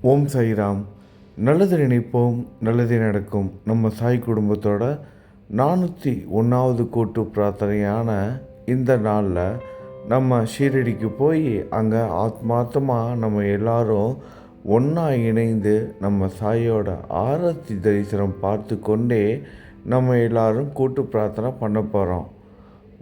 ஓம் சாய்ராம். நல்லது நினைப்போம், நல்லதே நடக்கும். நம்ம சாய் குடும்பத்தோட 401வது கூட்டு பிரார்த்தனையான இந்த நாளில் நம்ம ஷீரடிக்கு போய் அங்கே ஆத்மார்த்தமாக நம்ம எல்லாரும் ஒன்றா இணைந்து நம்ம சாயோட ஆரத்தி தரிசனம் பார்த்து கொண்டே நம்ம எல்லாரும் கூட்டு பிரார்த்தனை பண்ண போகிறோம்.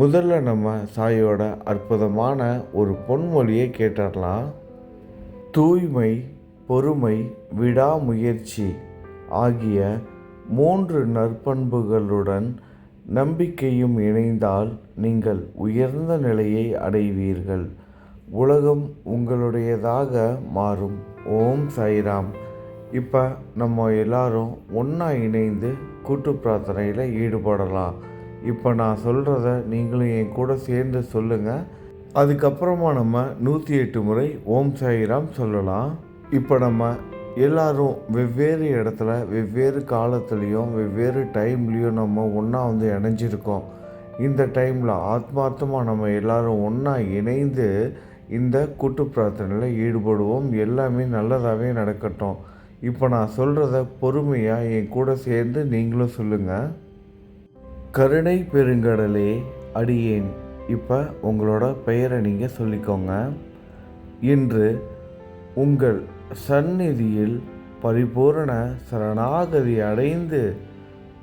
முதல்ல நம்ம சாயோட அற்புதமான ஒரு பொன்மொழியை கேட்டுடலாம். தூய்மை, பொறுமை, விடாமுயற்சி ஆகிய 3 நற்பண்புகளுடன் நம்பிக்கையும் இணைந்தால் நீங்கள் உயர்ந்த நிலையை அடைவீர்கள். உலகம் உங்களுடையதாக மாறும். ஓம் சாய்ராம். இப்போ நம்ம எல்லாரும் ஒன்றா இணைந்து கூட்டு பிரார்த்தனையில் ஈடுபடலாம். இப்போ நான் சொல்கிறத நீங்களும் என் கூட சேர்ந்து சொல்லுங்கள். அதுக்கப்புறமா நம்ம 108 முறை ஓம் சாய்ராம் சொல்லலாம். இப்போ நம்ம எல்லாரும் வெவ்வேறு இடத்துல வெவ்வேறு காலத்துலேயும் வெவ்வேறு டைம்லேயும் நம்ம ஒன்றா இணைஞ்சிருக்கோம். இந்த டைமில் ஆத்மார்த்தமாக நம்ம எல்லோரும் ஒன்றா இணைந்து இந்த கூட்டு பிரார்த்தனையில் ஈடுபடுவோம். எல்லாமே நல்லதாகவே நடக்கட்டும். இப்போ நான் சொல்கிறத பொறுமையாக என் கூட சேர்ந்து நீங்களும் சொல்லுங்கள். கருணை பெருங்கடலே அடியேன். இப்போ உங்களோட பெயரை நீங்கள் சொல்லிக்கோங்க. இன்று உங்கள் சந்நிதியில் பரிபூரண சரணாகதி அடைந்து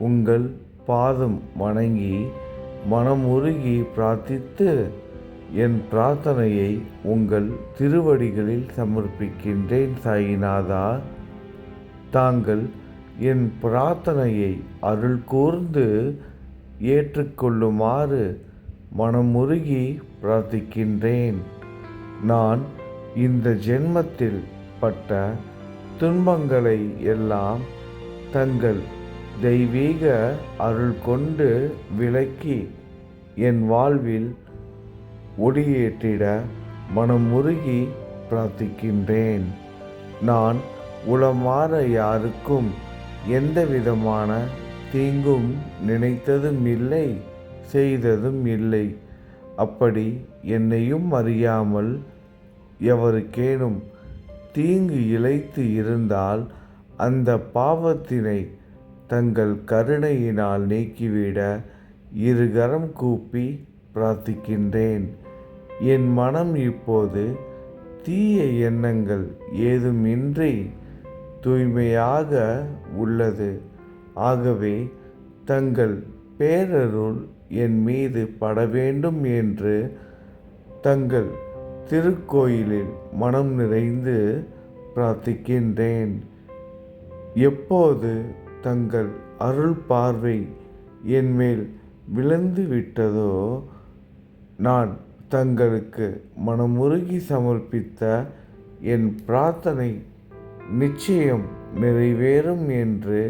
உங்கள் பாதம் வணங்கி மனமுருகி பிரார்த்தித்து என் பிரார்த்தனையை உங்கள் திருவடிகளில் சமர்ப்பிக்கின்றேன். சாயிநாதா, தாங்கள் என் பிரார்த்தனையை அருள் கூர்ந்து ஏற்றுக்கொள்ளுமாறு மனமுருகி பிரார்த்திக்கின்றேன். நான் இந்த ஜென்மத்தில் பட்ட துன்பங்களை எல்லாம் தங்கள் தெய்வீக அருள் கொண்டு விலக்கி என் வாழ்வில் ஒளியேற்றிட மனமுருகி பிரார்த்திக்கின்றேன். நான் உளமாற யாருக்கும் எந்த விதமான தீங்கும் நினைத்ததும் இல்லை, செய்ததும் இல்லை. அப்படி என்னையும் அறியாமல் எவருக்கேனும் தீங்கு இழைத்து இருந்தால் அந்த பாவத்தினை தங்கள் கருணையினால் நீக்கிவிட இருகரம் கூப்பி பிரார்த்திக்கின்றேன். என் மனம் இப்போது தீய எண்ணங்கள் ஏதுமின்றி தூய்மையாக உள்ளது. ஆகவே தங்கள் பேரருள் என் மீது பட வேண்டும் என்று தங்கள் திருக்கோயிலில் மனம் நிறைந்து பிரார்த்திக்கின்றேன். எப்போது தங்கள் அருள் பார்வை என் மேல் விழுந்து விட்டதோ நான் தங்களுக்கு மனமுருகி சமர்ப்பித்த என் பிரார்த்தனை நிச்சயம் நிறைவேறும் என்று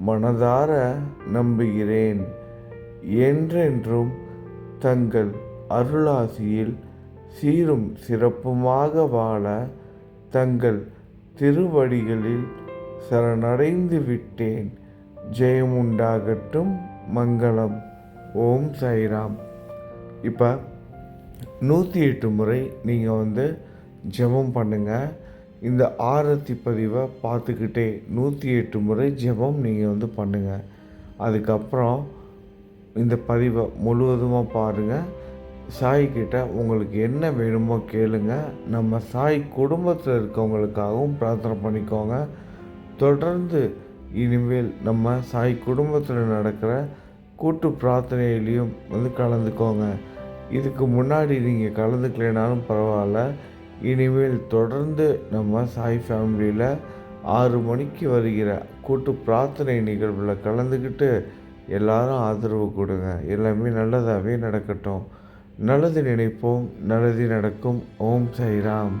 மனதார நம்புகிறேன். என்றென்றும் தங்கள் அருளாசியில் சீரும் சிறப்புமாக வாழ தங்கள் திருவடிகளில் சரணடைந்து விட்டேன். ஜெயமுண்டாகட்டும். மங்களம். ஓம் சாய்ராம். இப்போ 108 முறை நீங்கள் ஜெபம் பண்ணுங்கள். இந்த ஆரத்தி பதிவை பார்த்துக்கிட்டே 108 முறை ஜெபம் நீங்கள் பண்ணுங்கள். அதுக்கப்புறம் இந்த பதிவை முழுவதுமாக பாருங்கள். சாய்கிட்ட உங்களுக்கு என்ன வேணுமோ கேளுங்க. நம்ம சாய் குடும்பத்தில் இருக்கவங்களுக்காகவும் பிரார்த்தனை பண்ணிக்கோங்க. தொடர்ந்து இனிமேல் நம்ம சாய் குடும்பத்தில் நடக்கிற கூட்டு பிரார்த்தனையிலையும் கலந்துக்கோங்க. இதுக்கு முன்னாடி நீங்கள் கலந்துக்கலைனாலும் பரவாயில்ல. இனிமேல் தொடர்ந்து நம்ம சாய் ஃபேமிலியில் 6 மணிக்கு வருகிற கூட்டு பிரார்த்தனை நிகழ்வில் கலந்துக்கிட்டு எல்லாரும் ஆதரவு கொடுங்க. எல்லாமே நல்லதாகவே நடக்கட்டும். நல்லது நினைப்போம், நல்லது நடக்கும். ஓம் சாய்ராம்.